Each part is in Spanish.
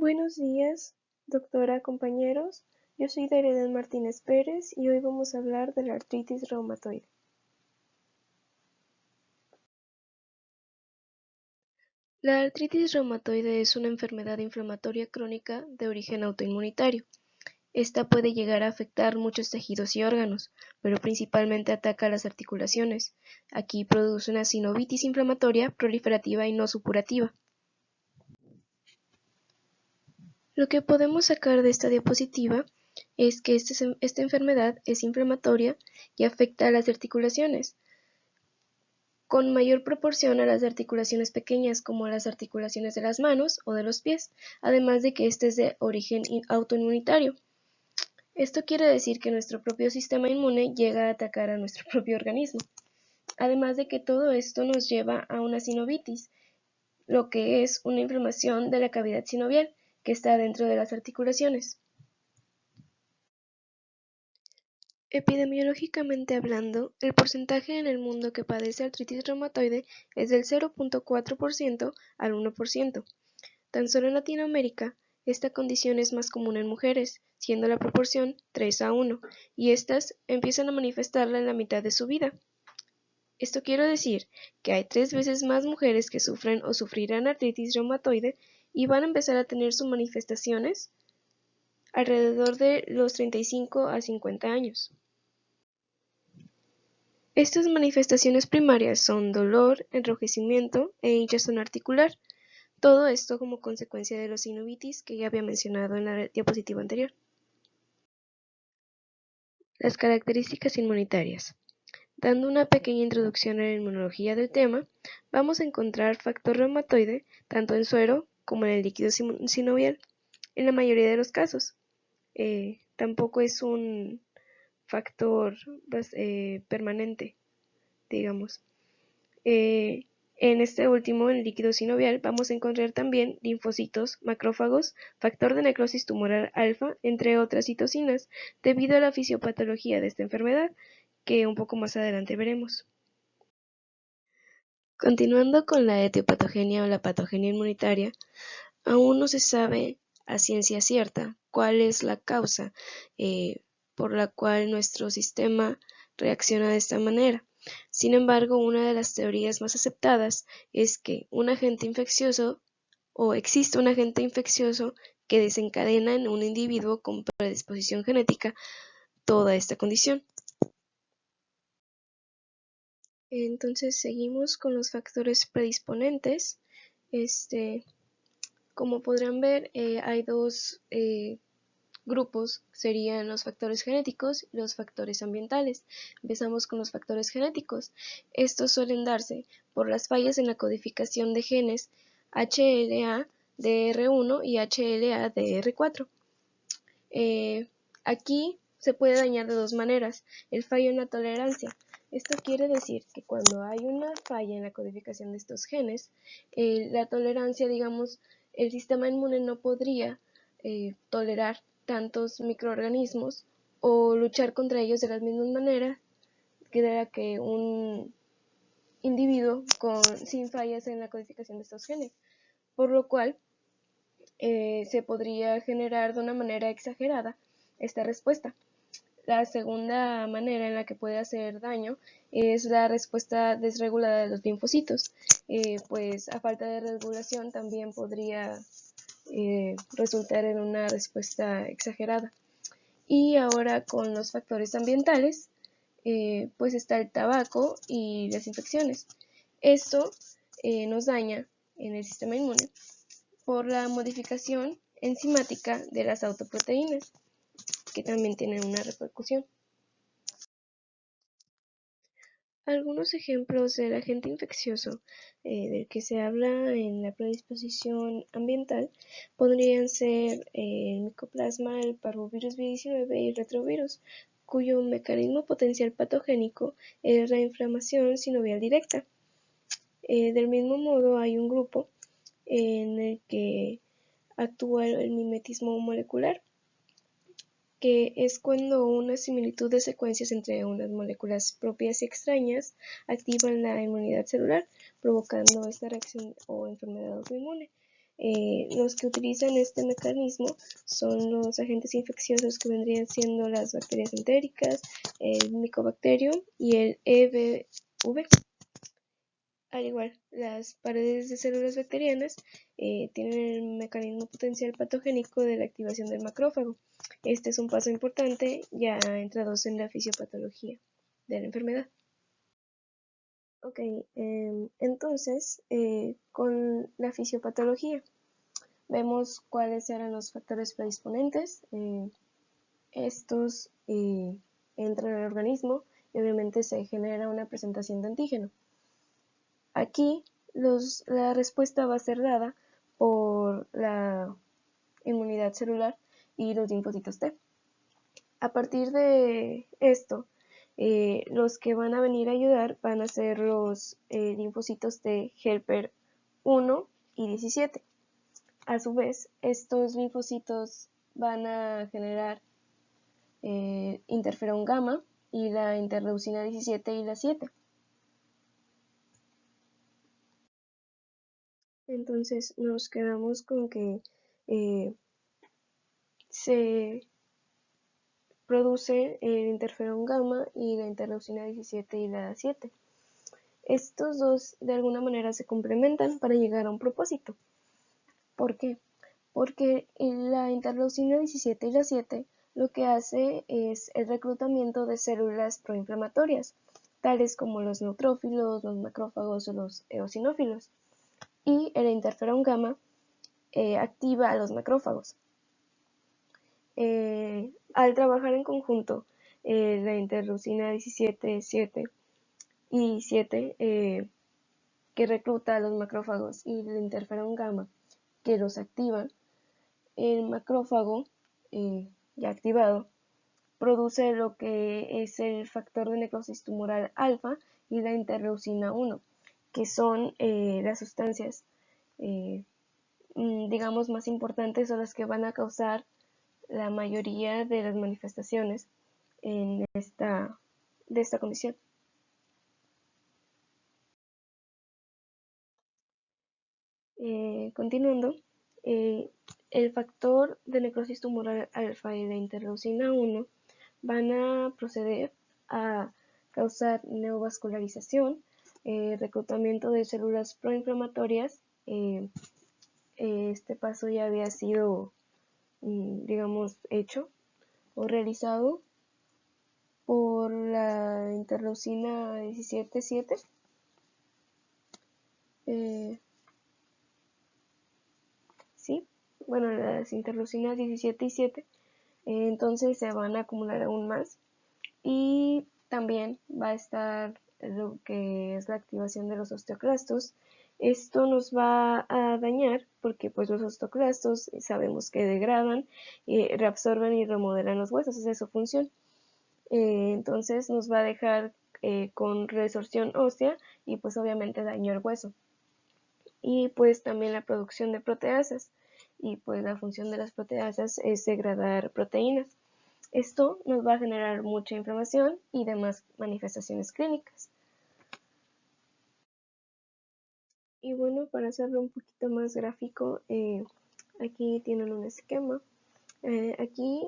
Buenos días, doctora, compañeros. Yo soy Dareden Martínez Pérez y hoy vamos a hablar de la artritis reumatoide. La artritis reumatoide es una enfermedad inflamatoria crónica de origen autoinmunitario. Esta puede llegar a afectar muchos tejidos y órganos, pero principalmente ataca las articulaciones. Aquí produce una sinovitis inflamatoria proliferativa y no supurativa. Lo que podemos sacar de esta diapositiva es que esta enfermedad es inflamatoria y afecta a las articulaciones, con mayor proporción a las articulaciones pequeñas como a las articulaciones de las manos o de los pies, además de que este es de origen autoinmunitario. Esto quiere decir que nuestro propio sistema inmune llega a atacar a nuestro propio organismo, además de que todo esto nos lleva a una sinovitis, lo que es una inflamación de la cavidad sinovial que está dentro de las articulaciones. Epidemiológicamente hablando, el porcentaje en el mundo que padece artritis reumatoide es del 0.4% al 1%. Tan solo en Latinoamérica, esta condición es más común en mujeres, siendo la proporción 3 a 1, y estas empiezan a manifestarla en la mitad de su vida. Esto quiere decir que hay 3 veces más mujeres que sufren o sufrirán artritis reumatoide y van a empezar a tener sus manifestaciones alrededor de los 35 a 50 años. Estas manifestaciones primarias son dolor, enrojecimiento e hinchazón articular, todo esto como consecuencia de los sinovitis que ya había mencionado en la diapositiva anterior. Las características inmunitarias. Dando una pequeña introducción a la inmunología del tema, vamos a encontrar factor reumatoide tanto en suero como en el líquido sinovial, en la mayoría de los casos. Tampoco es un factor permanente, digamos. En este último, en el líquido sinovial, vamos a encontrar también linfocitos, macrófagos, factor de necrosis tumoral alfa, entre otras citocinas, debido a la fisiopatología de esta enfermedad, que un poco más adelante veremos. Continuando con la etiopatogenia o la patogenia inmunitaria, aún no se sabe a ciencia cierta cuál es la causa por la cual nuestro sistema reacciona de esta manera. Sin embargo, una de las teorías más aceptadas es que un agente infeccioso o existe un agente infeccioso que desencadena en un individuo con predisposición genética toda esta condición. Entonces seguimos con los factores predisponentes. Como podrán ver, hay dos grupos, serían los factores genéticos y los factores ambientales. Empezamos con los factores genéticos. Estos suelen darse por las fallas en la codificación de genes HLA-DR1 y HLA-DR4. Aquí se puede dañar de dos maneras. El fallo en la tolerancia. Esto quiere decir que cuando hay una falla en la codificación de estos genes, la tolerancia, digamos, el sistema inmune no podría tolerar tantos microorganismos o luchar contra ellos de la misma manera que un individuo sin fallas en la codificación de estos genes, por lo cual se podría generar de una manera exagerada esta respuesta. La segunda manera en la que puede hacer daño es la respuesta desregulada de los linfocitos, pues a falta de regulación también podría resultar en una respuesta exagerada. Y ahora con los factores ambientales, pues está el tabaco y las infecciones. Esto nos daña en el sistema inmune por la modificación enzimática de las autoproteínas, que también tienen una repercusión. Algunos ejemplos del agente infeccioso del que se habla en la predisposición ambiental podrían ser el micoplasma, el parvovirus B19 y el retrovirus, cuyo mecanismo potencial patogénico es la inflamación sinovial directa. Del mismo modo, hay un grupo en el que actúa el mimetismo molecular, que es cuando una similitud de secuencias entre unas moléculas propias y extrañas activan la inmunidad celular, provocando esta reacción o enfermedad autoinmune. Los que utilizan este mecanismo son los agentes infecciosos que vendrían siendo las bacterias entéricas, el Mycobacterium y el EBV. Al igual, las paredes de células bacterianas tienen el mecanismo potencial patogénico de la activación del macrófago. Este es un paso importante ya entrados en la fisiopatología de la enfermedad. Ok, entonces, con la fisiopatología vemos cuáles eran los factores predisponentes. Estos entran al organismo y obviamente se genera una presentación de antígeno. Aquí la respuesta va a ser dada por la inmunidad celular y los linfocitos T. A partir de esto, los que van a venir a ayudar van a ser los linfocitos T helper 1 y 17. A su vez, estos linfocitos van a generar interferón gamma y la interleucina 17 y la 7. Entonces nos quedamos con que se produce el interferón gamma y la interleucina 17 y la 7. Estos dos de alguna manera se complementan para llegar a un propósito. ¿Por qué? Porque la interleucina 17 y la 7 lo que hace es el reclutamiento de células proinflamatorias, tales como los neutrófilos, los macrófagos o los eosinófilos. Y el interferón gamma activa a los macrófagos. Al trabajar en conjunto, la interleucina 17, 7 y 7, que recluta a los macrófagos, y el interferón gamma, que los activa, el macrófago ya activado produce lo que es el factor de necrosis tumoral alfa y la interleucina 1, que son las sustancias digamos más importantes o las que van a causar la mayoría de las manifestaciones de esta condición. Continuando, el factor de necrosis tumoral alfa y la interleucina 1 van a proceder a causar neovascularización, reclutamiento de células proinflamatorias. Este paso ya había sido, digamos, hecho o realizado por la interleucina 17-7. Sí, bueno, las interleucinas 17 y 7, entonces se van a acumular aún más y también va a estar lo que es la activación de los osteoclastos. Esto nos va a dañar porque pues los osteoclastos sabemos que degradan, reabsorben y remodelan los huesos, esa es su función. Entonces nos va a dejar con resorción ósea y pues obviamente daño al hueso. Y pues también la producción de proteasas, y pues la función de las proteasas es degradar proteínas. Esto nos va a generar mucha inflamación y demás manifestaciones clínicas. Y bueno, para hacerlo un poquito más gráfico, aquí tienen un esquema. Aquí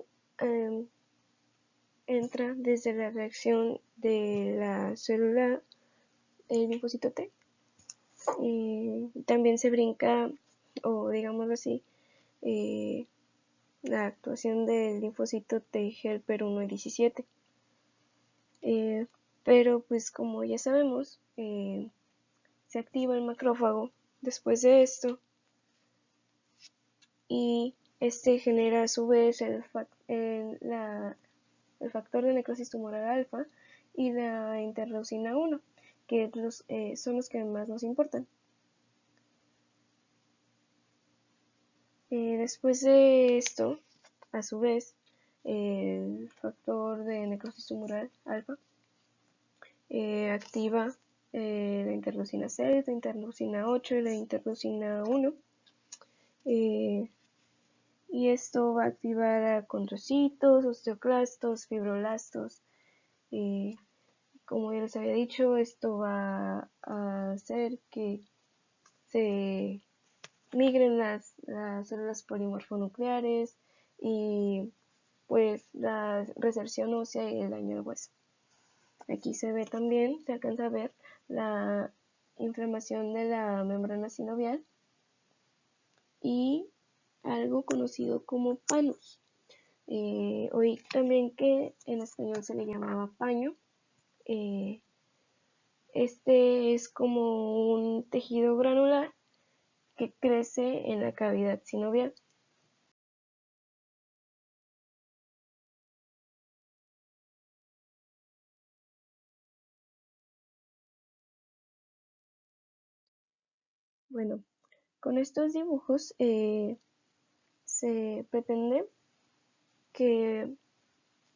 entra desde la reacción de la célula del linfocito T. También se brinca, o digámoslo así, la actuación del linfocito T helper 1 y 17. Pero pues como ya sabemos, se activa el macrófago después de esto y este genera a su vez el factor de necrosis tumoral alfa y la interleucina 1, que son los que más nos importan. Después de esto, a su vez, el factor de necrosis tumoral alfa activa la interleucina 6, la interleucina 8 y la interleucina 1. Y esto va a activar a condrocitos, osteoclastos, fibroblastos. Como ya les había dicho, esto va a hacer que se migren las células polimorfonucleares y pues la resorción ósea y el daño al hueso. Aquí se ve también, se alcanza a ver la inflamación de la membrana sinovial y algo conocido como panos. Oí también que en español se le llamaba paño. Eh, este es como un tejido granular que crece en la cavidad sinovial. Bueno, con estos dibujos se pretende que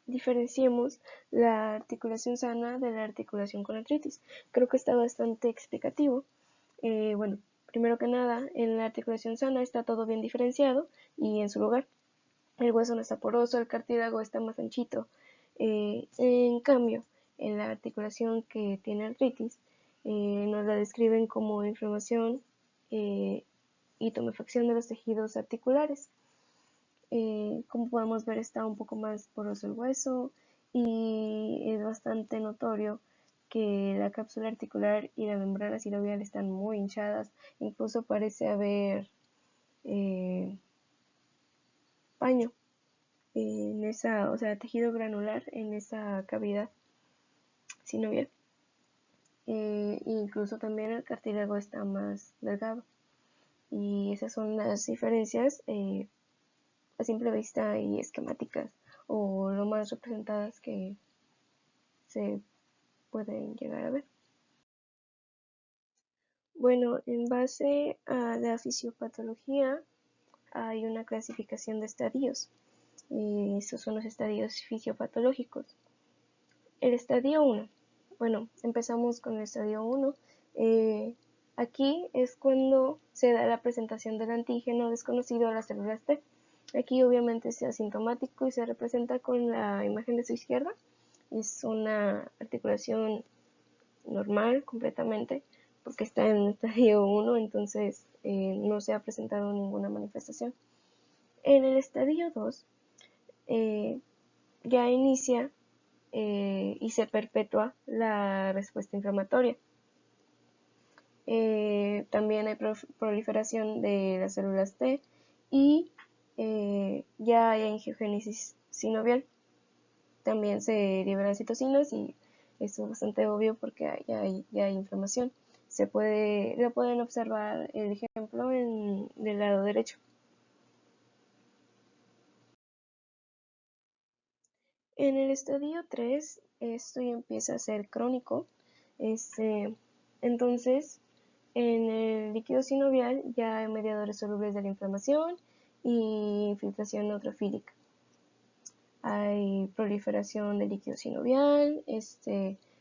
diferenciemos la articulación sana de la articulación con artritis. Creo que está bastante explicativo. Bueno, primero que nada, en la articulación sana está todo bien diferenciado y en su lugar. El hueso no está poroso, el cartílago está más anchito. En cambio, en la articulación que tiene artritis, nos la describen como inflamación y tumefacción de los tejidos articulares. Como podemos ver, está un poco más poroso el hueso y es bastante notorio que la cápsula articular y la membrana sinovial están muy hinchadas. Incluso parece haber paño en esa, o sea, tejido granular en esa cavidad sinovial. Incluso también el cartílago está más delgado. Y esas son las diferencias a simple vista y esquemáticas, o lo más representadas que se pueden llegar a ver. Bueno, en base a la fisiopatología hay una clasificación de estadios. Esos son los estadios fisiopatológicos. El estadio 1. Bueno, empezamos con el estadio 1. Aquí es cuando se da la presentación del antígeno desconocido a las células T. Aquí obviamente es asintomático y se representa con la imagen de su izquierda. Es una articulación normal completamente porque está en el estadio 1, entonces no se ha presentado ninguna manifestación. En el estadio 2 ya inicia y se perpetúa la respuesta inflamatoria. También hay proliferación de las células T y ya hay angiogénesis sinovial. También se liberan citocinas y esto es bastante obvio porque ya hay inflamación. Lo pueden observar el ejemplo del lado derecho. En el estadio 3 esto ya empieza a ser crónico. Entonces, en el líquido sinovial ya hay mediadores solubles de la inflamación y infiltración neutrofílica. Hay proliferación del líquido sinovial,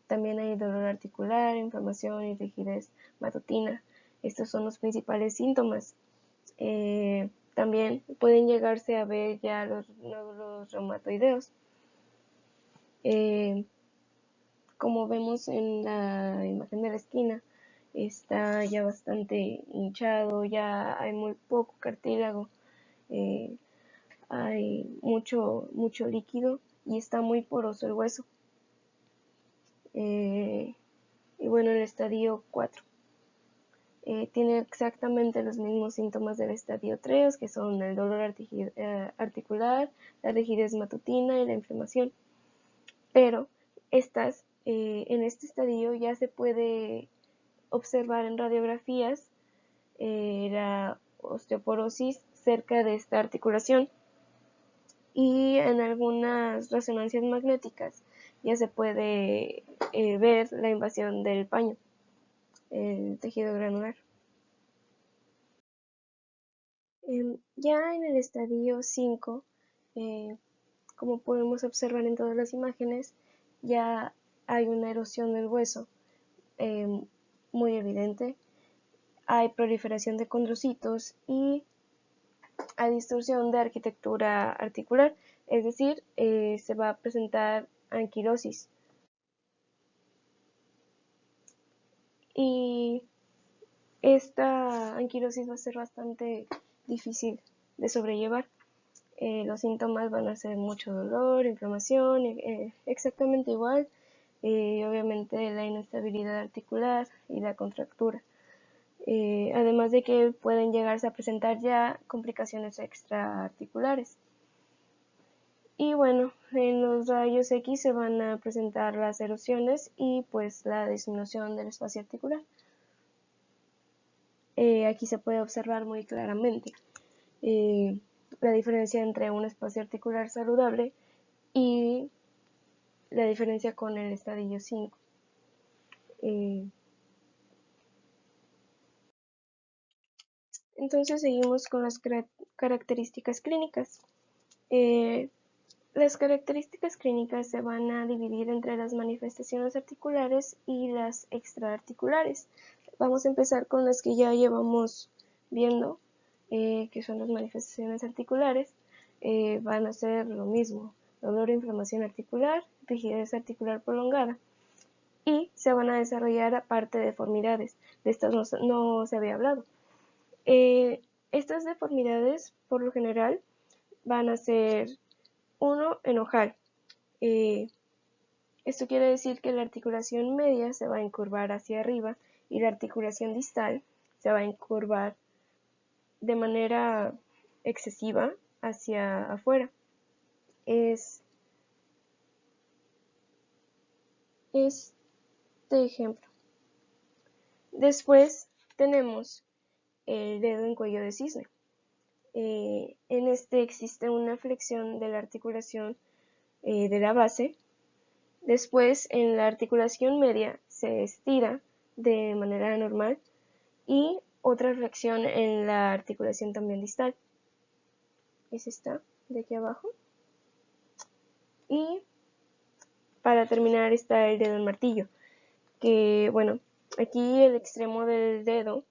también hay dolor articular, inflamación y rigidez matutina. Estos son los principales síntomas. También pueden llegarse a ver ya los nódulos reumatoideos. Como vemos en la imagen de la esquina, está ya bastante hinchado, ya hay muy poco cartílago, hay mucho líquido y está muy poroso el hueso. Y bueno, el estadio 4 tiene exactamente los mismos síntomas del estadio 3, que son el dolor articular, la rigidez matutina y la inflamación. Pero en este estadio ya se puede observar en radiografías la osteoporosis cerca de esta articulación y en algunas resonancias magnéticas ya se puede ver la invasión del paño, el tejido granular. Ya en el estadio 5, como podemos observar en todas las imágenes, ya hay una erosión del hueso muy evidente. Hay proliferación de condrocitos y hay distorsión de arquitectura articular, es decir, se va a presentar anquilosis. Y esta anquilosis va a ser bastante difícil de sobrellevar. Los síntomas van a ser mucho dolor, inflamación, exactamente igual, obviamente la inestabilidad articular y la contractura. Además de que pueden llegarse a presentar ya complicaciones extraarticulares. Y bueno, en los rayos X se van a presentar las erosiones y pues la disminución del espacio articular. Aquí se puede observar muy claramente la diferencia entre un espacio articular saludable y la diferencia con el estadio 5. Entonces seguimos con las características clínicas. Las características clínicas se van a dividir entre las manifestaciones articulares y las extraarticulares. Vamos a empezar con las que ya llevamos viendo, que son las manifestaciones articulares. Van a ser lo mismo: dolor e inflamación articular, rigidez articular prolongada, y se van a desarrollar aparte deformidades. De estas no se había hablado. Estas deformidades, por lo general, van a ser en ojal. Esto quiere decir que la articulación media se va a encurvar hacia arriba y la articulación distal se va a encurvar de manera excesiva hacia afuera. Es este ejemplo. Después tenemos el dedo en cuello de cisne. En este existe una flexión de la articulación de la base. Después, en la articulación media se estira de manera normal y otra flexión en la articulación también distal. Es esta de aquí abajo. Y para terminar está el dedo en martillo, que bueno, aquí el extremo del dedo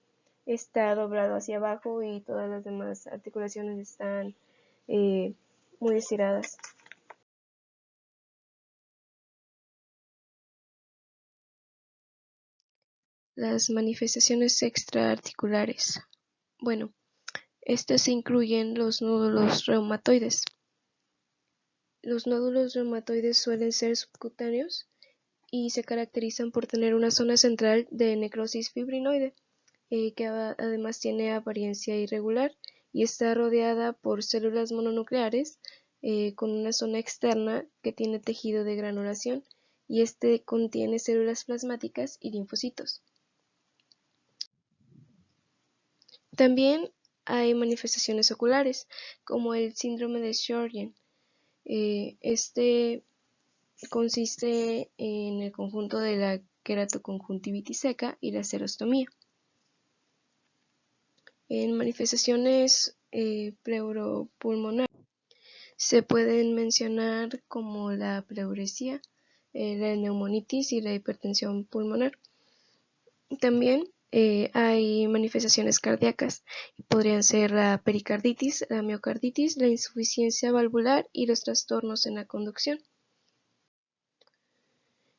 está doblado hacia abajo y todas las demás articulaciones están muy estiradas. Las manifestaciones extraarticulares. Bueno, estas incluyen los nódulos reumatoides. Los nódulos reumatoides suelen ser subcutáneos y se caracterizan por tener una zona central de necrosis fibrinoide, que además tiene apariencia irregular y está rodeada por células mononucleares con una zona externa que tiene tejido de granulación, y este contiene células plasmáticas y linfocitos. También hay manifestaciones oculares, como el síndrome de Sjögren. Este consiste en el conjunto de la queratoconjuntivitis seca y la xerostomía. En manifestaciones pleuropulmonares se pueden mencionar como la pleuresía, la neumonitis y la hipertensión pulmonar. También hay manifestaciones cardíacas, podrían ser la pericarditis, la miocarditis, la insuficiencia valvular y los trastornos en la conducción.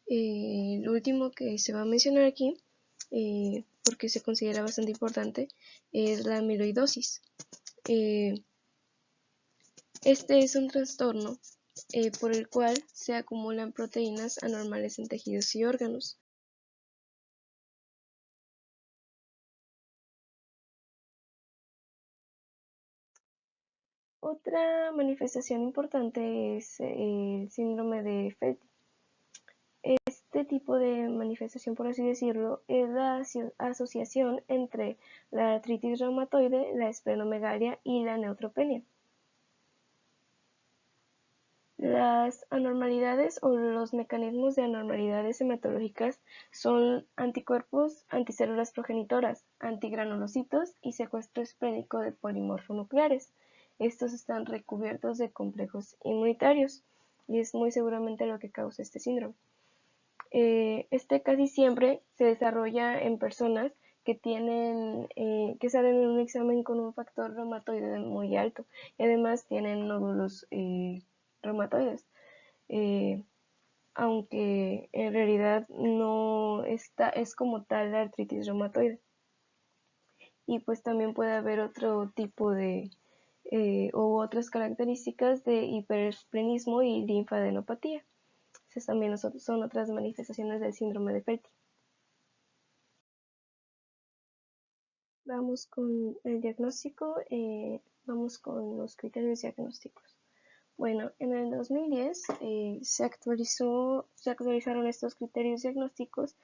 Lo último que se va a mencionar aquí, porque se considera bastante importante, es la amiloidosis. Este es un trastorno por el cual se acumulan proteínas anormales en tejidos y órganos. Otra manifestación importante es el síndrome de Felty. Este tipo de manifestación, por así decirlo, es la asociación entre la artritis reumatoide, la esplenomegalia y la neutropenia. Las anormalidades o los mecanismos de anormalidades hematológicas son anticuerpos, anticélulas progenitoras, antigranulocitos y secuestro esplénico de polimorfonucleares. Estos están recubiertos de complejos inmunitarios y es muy seguramente lo que causa este síndrome. Este casi siempre se desarrolla en personas que salen en un examen con un factor reumatoide muy alto y además tienen nódulos reumatoides, aunque en realidad no es como tal la artritis reumatoide. y pues también puede haber otro tipo de u otras características de hiperesplenismo y linfadenopatía. Esas también son otras manifestaciones del síndrome de Fetty. Vamos con el diagnóstico, vamos con los criterios diagnósticos. Bueno, en el 2010 se actualizaron estos criterios diagnósticos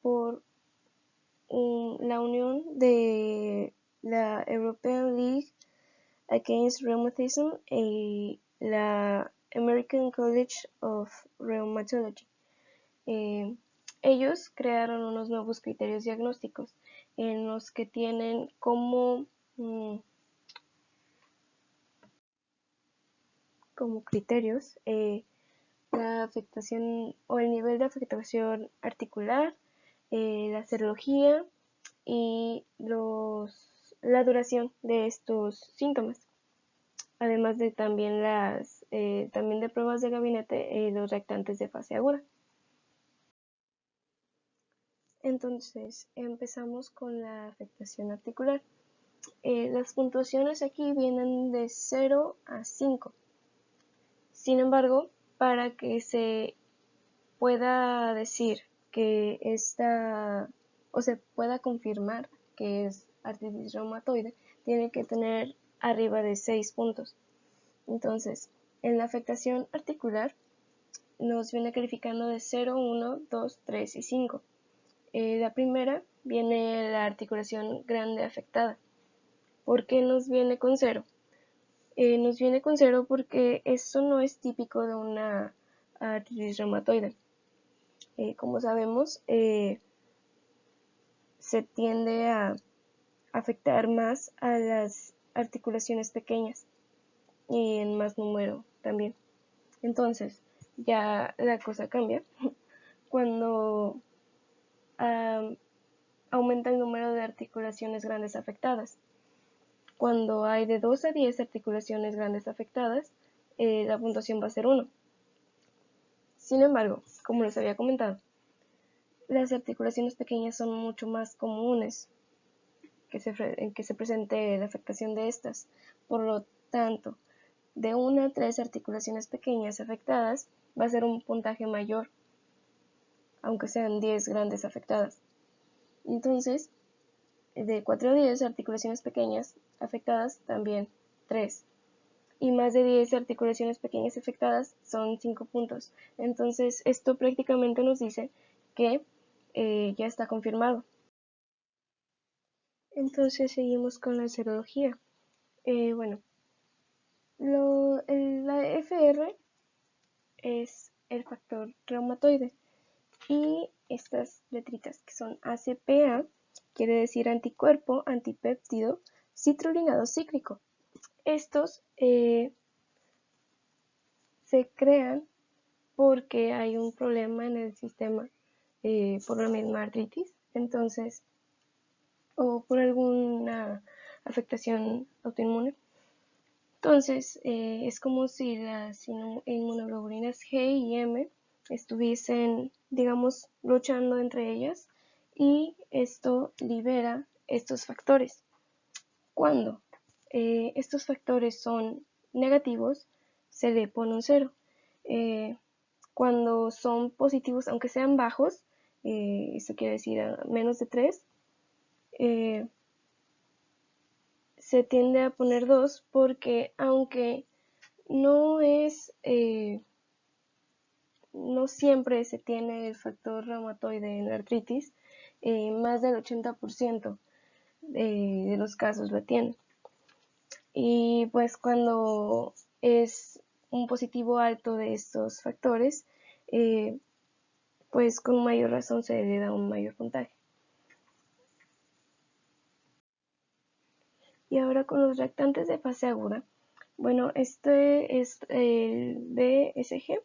por la unión de la European League Against Rheumatism y la American College of Rheumatology. Ellos crearon unos nuevos criterios diagnósticos en los que tienen como criterios la afectación o el nivel de afectación articular, la serología y la duración de estos síntomas, además de también también de pruebas de gabinete los reactantes de fase aguda. Entonces, empezamos con la afectación articular. Las puntuaciones aquí vienen de 0 a 5. Sin embargo, para que se pueda decir que o se pueda confirmar que es artritis reumatoide, tiene que tener arriba de 6 puntos. Entonces, en la afectación articular nos viene calificando de 0, 1, 2, 3 y 5. La primera viene la articulación grande afectada. ¿Por qué nos viene con 0? Nos viene con 0 porque eso no es típico de una artritis reumatoide. Como sabemos, se tiende a afectar más a las articulaciones pequeñas y en más número también. Entonces, ya la cosa cambia cuando aumenta el número de articulaciones grandes afectadas. Cuando hay de 2 a 10 articulaciones grandes afectadas, la puntuación va a ser 1. Sin embargo, como les había comentado, las articulaciones pequeñas son mucho más comunes que se presente la afectación de estas. Por lo tanto, de 1 a 3 articulaciones pequeñas afectadas va a ser un puntaje mayor, aunque sean 10 grandes afectadas. Entonces, de 4 a 10 articulaciones pequeñas afectadas, también 3. Y más de 10 articulaciones pequeñas afectadas son 5 puntos. Entonces, esto prácticamente nos dice que ya está confirmado. Entonces, seguimos con la serología. Bueno, la FR es el factor reumatoide y estas letritas que son ACPA quiere decir anticuerpo antipéptido citrulinado cíclico. Estos se crean porque hay un problema en el sistema por la misma artritis, entonces, o por alguna afectación autoinmune. Entonces, es como si las inmunoglobulinas G y M estuviesen, digamos, luchando entre ellas y esto libera estos factores. Cuando estos factores son negativos, se le pone un 0. Cuando son positivos, aunque sean bajos, eso quiere decir a menos de 3, se tiende a poner 2 porque aunque no siempre se tiene el factor reumatoide en la artritis, más del 80% de los casos lo tiene. Y pues cuando es un positivo alto de estos factores, pues con mayor razón se le da un mayor puntaje. Y ahora con los reactantes de fase aguda, bueno, este es el BSG.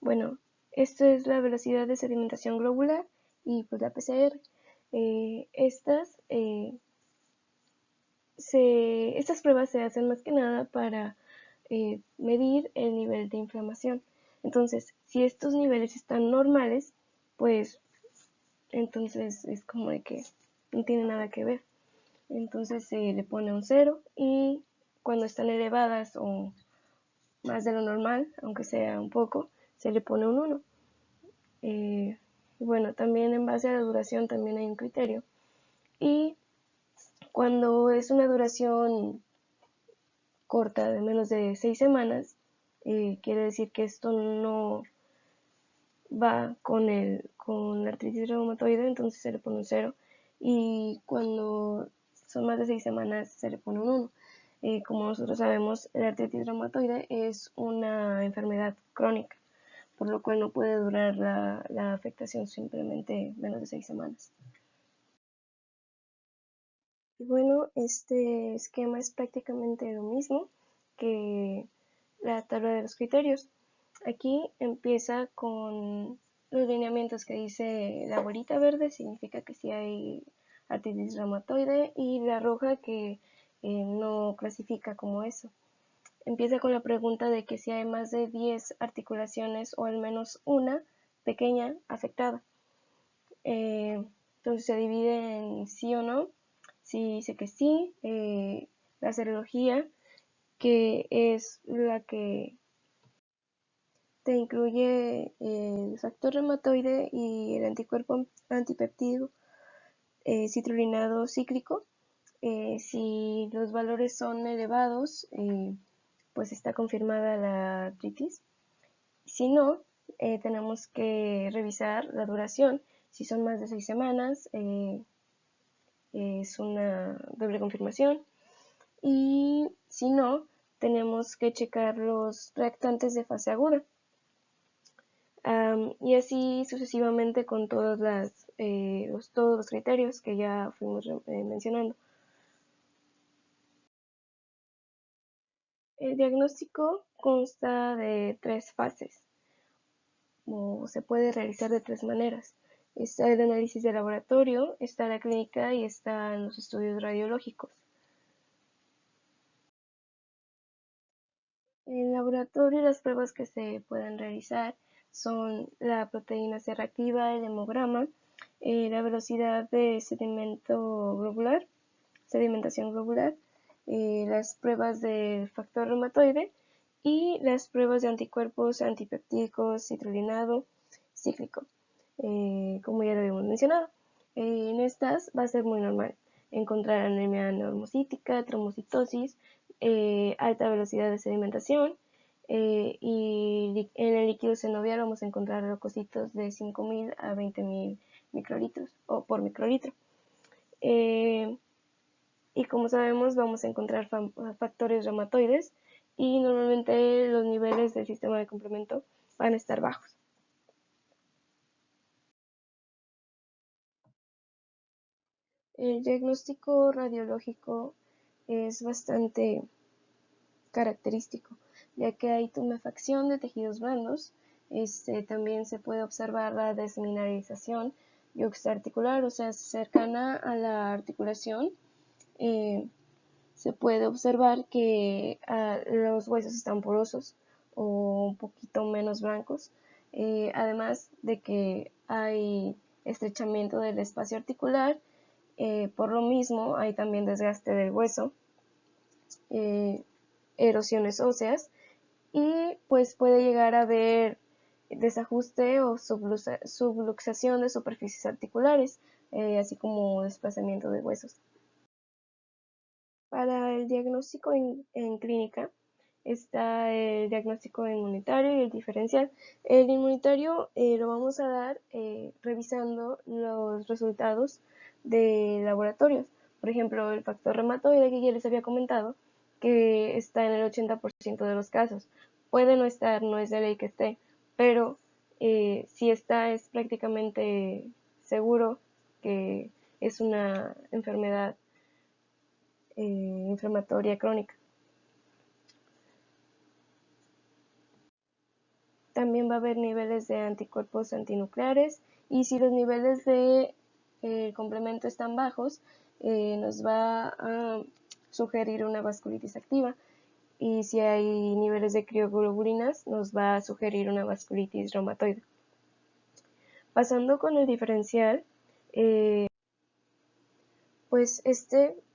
Bueno, esto es la velocidad de sedimentación globular y pues la PCR. Estas pruebas se hacen más que nada para medir el nivel de inflamación. Entonces, si estos niveles están normales, pues entonces es como de que no tiene nada que ver. entonces se le pone un 0, y cuando están elevadas o más de lo normal, aunque sea un poco, se le pone un 1. Bueno, también en base a la duración también hay un criterio, y cuando es una duración corta de menos de 6 semanas, quiere decir que esto no va con la artritis reumatoide, entonces se le pone un 0, y cuando son más de 6 semanas se le pone un 1. Como nosotros sabemos, la artritis reumatoide es una enfermedad crónica, por lo cual no puede durar la afectación simplemente menos de 6 semanas. Y bueno, este esquema es prácticamente lo mismo que la tabla de los criterios. Aquí empieza con los lineamientos que dice la bolita verde, significa que sí hay artritis reumatoide, y la roja que no clasifica como eso. Empieza con la pregunta de que si hay más de 10 articulaciones o al menos una pequeña afectada. Entonces se divide en sí o no. Si dice que sí, la serología, que es la que te incluye el factor reumatoide y el anticuerpo antipeptídico citrulinado cíclico. Si los valores son elevados, pues está confirmada la artritis. Si no, tenemos que revisar la duración. Si son más de 6 semanas, es una doble confirmación. Y si no, tenemos que checar los reactantes de fase aguda. Y así sucesivamente con todos los criterios que ya fuimos mencionando. El diagnóstico consta de 3 fases, o se puede realizar de 3 maneras. Está el análisis de laboratorio, está la clínica y están los estudios radiológicos. En laboratorio, las pruebas que se pueden realizar son la proteína C reactiva, el hemograma, la velocidad de sedimentación globular, las pruebas del factor reumatoide y las pruebas de anticuerpos antipeptídicos citrulinado cíclico, como ya lo habíamos mencionado. En estas va a ser muy normal encontrar anemia normocítica, trombocitosis, alta velocidad de sedimentación, y en el líquido sinovial vamos a encontrar leucocitos de 5.000 a 20.000 microlitros o por microlitro. Y como sabemos, vamos a encontrar factores reumatoides, y normalmente los niveles del sistema de complemento van a estar bajos. El diagnóstico radiológico es bastante característico, ya que hay tumefacción de tejidos blandos. También se puede observar la desmineralización yuxtaarticular, o sea, cercana a la articulación. Se puede observar que los huesos están porosos o un poquito menos blancos, además de que hay estrechamiento del espacio articular. Por lo mismo hay también desgaste del hueso, erosiones óseas, y pues puede llegar a haber desajuste o subluxación de superficies articulares, así como desplazamiento de huesos. Para el diagnóstico en clínica está el diagnóstico inmunitario y el diferencial. El inmunitario lo vamos a dar revisando los resultados de laboratorios. Por ejemplo, el factor reumatoide, que ya les había comentado, que está en el 80% de los casos. Puede no estar, no es de ley que esté, pero si está, es prácticamente seguro que es una enfermedad inflamatoria crónica. También va a haber niveles de anticuerpos antinucleares, y si los niveles de complemento están bajos, nos va a sugerir una vasculitis activa, y si hay niveles de crioglobulinas nos va a sugerir una vasculitis reumatoide. Pasando con el diferencial, pues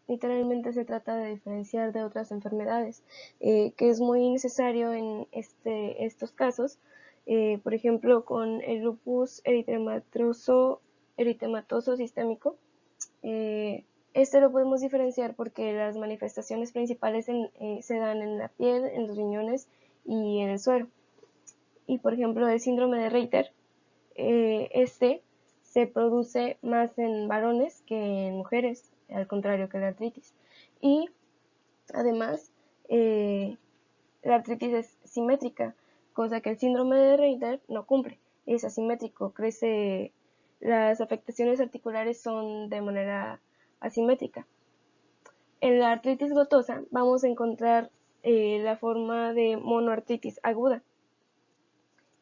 literalmente se trata de diferenciar de otras enfermedades, que es muy necesario en estos casos. Por ejemplo, con el lupus eritematoso sistémico, este lo podemos diferenciar porque las manifestaciones principales se dan en la piel, en los riñones y en el suero. Y por ejemplo, el síndrome de Reiter, este se produce más en varones que en mujeres, al contrario que la artritis. Y además, la artritis es simétrica, cosa que el síndrome de Reiter no cumple. Es asimétrico, las afectaciones articulares son de manera asimétrica. En la artritis gotosa vamos a encontrar la forma de monoartritis aguda.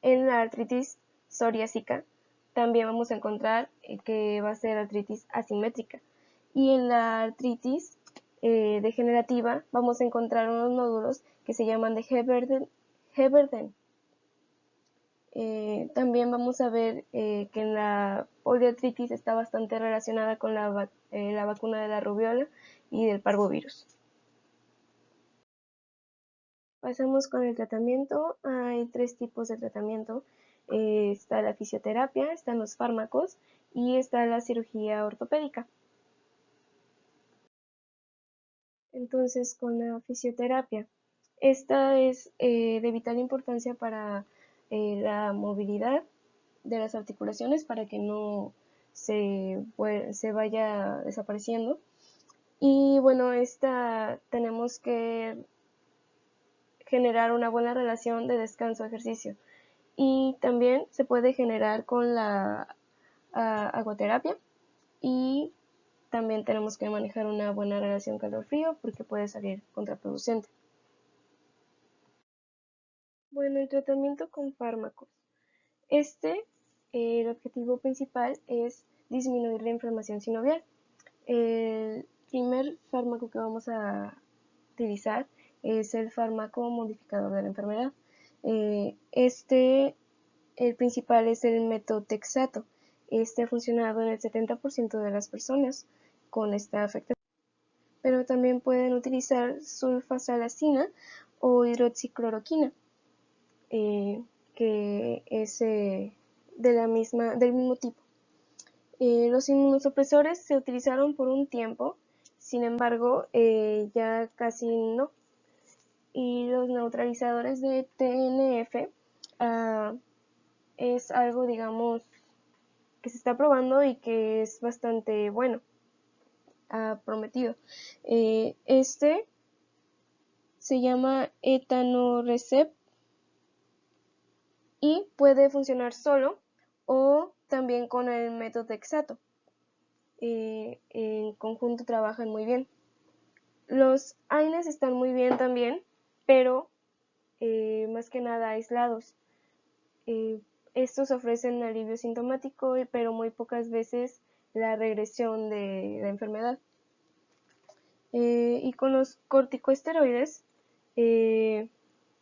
En la artritis psoriásica también vamos a encontrar que va a ser artritis asimétrica. Y en la artritis degenerativa vamos a encontrar unos nódulos que se llaman de Heberden. También vamos a ver que en la poliartritis está bastante relacionada con la vacuna de la rubiola y del parvovirus. Pasamos con el tratamiento. Hay 3 tipos de tratamiento. Está la fisioterapia, están los fármacos y está la cirugía ortopédica. Entonces, con la fisioterapia, esta es de vital importancia para la movilidad de las articulaciones, para que no se vaya desapareciendo. Y bueno, tenemos que generar una buena relación de descanso-ejercicio. Y también se puede generar con la aguaterapia, y también tenemos que manejar una buena relación calor-frío porque puede salir contraproducente. Bueno, el tratamiento con fármacos. El objetivo principal es disminuir la inflamación sinovial. El primer fármaco que vamos a utilizar es el fármaco modificador de la enfermedad. El principal es el metotrexato. Este ha funcionado en el 70% de las personas con esta afectación. Pero también pueden utilizar sulfasalazina o hidroxicloroquina, que es del mismo tipo. Los inmunosupresores se utilizaron por un tiempo, sin embargo, ya casi no. Y los neutralizadores de TNF es algo, digamos, que se está probando y que es bastante bueno, prometido. Este se llama etanercept y puede funcionar solo o también con el metotrexato. En conjunto trabajan muy bien. Los AINES están muy bien también, pero más que nada aislados. Estos ofrecen alivio sintomático, pero muy pocas veces la regresión de la enfermedad. Y con los corticosteroides,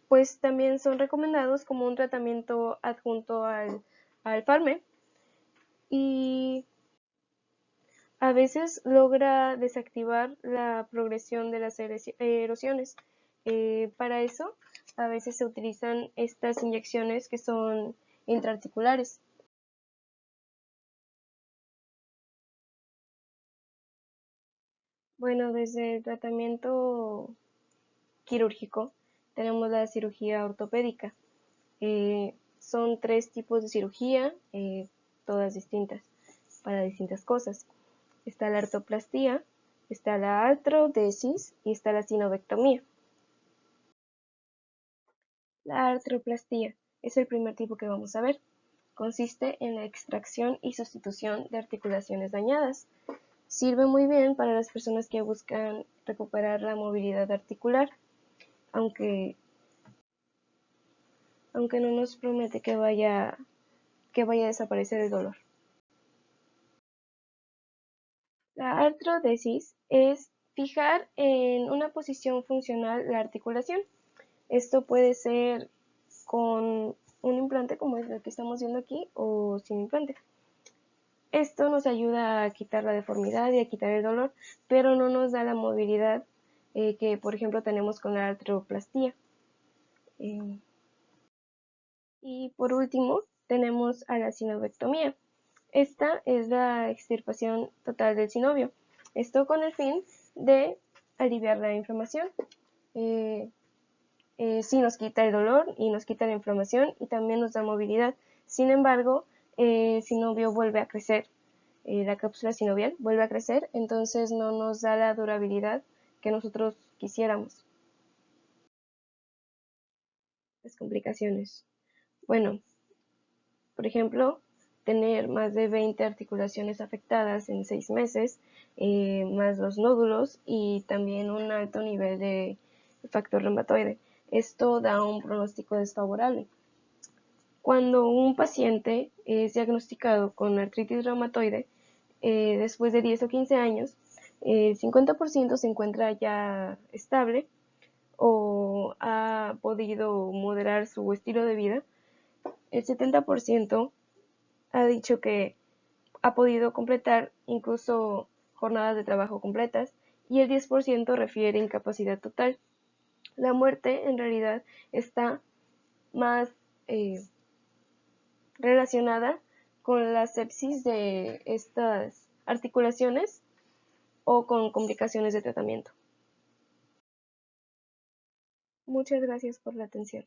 pues también son recomendados como un tratamiento adjunto al fármaco, y a veces logra desactivar la progresión de las erosiones. Para eso, a veces se utilizan estas inyecciones que son intraarticulares. Bueno, desde el tratamiento quirúrgico tenemos la cirugía ortopédica. Son 3 tipos de cirugía, todas distintas, para distintas cosas. Está la artroplastía, está la artrodesis y está la sinovectomía. La artroplastía es el primer tipo que vamos a ver. Consiste en la extracción y sustitución de articulaciones dañadas. Sirve muy bien para las personas que buscan recuperar la movilidad articular, aunque no nos promete que vaya a desaparecer el dolor. La artrodesis es fijar en una posición funcional la articulación. Esto puede ser con un implante como es el que estamos viendo aquí, o sin implante. Esto nos ayuda a quitar la deformidad y a quitar el dolor, pero no nos da la movilidad que, por ejemplo, tenemos con la artroplastía. Y por último, tenemos a la sinovectomía. Esta es la extirpación total del sinovio. Esto con el fin de aliviar la inflamación. Sí nos quita el dolor y nos quita la inflamación y también nos da movilidad. Sin embargo, el sinovio vuelve a crecer. La cápsula sinovial vuelve a crecer, entonces no nos da la durabilidad que nosotros quisiéramos. Las complicaciones. Bueno, por ejemplo, tener más de 20 articulaciones afectadas en 6 meses, más los nódulos y también un alto nivel de factor reumatoide. Esto da un pronóstico desfavorable. Cuando un paciente es diagnosticado con artritis reumatoide, después de 10 o 15 años, el 50% se encuentra ya estable o ha podido moderar su estilo de vida. El 70% ha dicho que ha podido completar incluso jornadas de trabajo completas y el 10% refiere incapacidad total. La muerte en realidad está más relacionada con la sepsis de estas articulaciones o con complicaciones de tratamiento. Muchas gracias por la atención.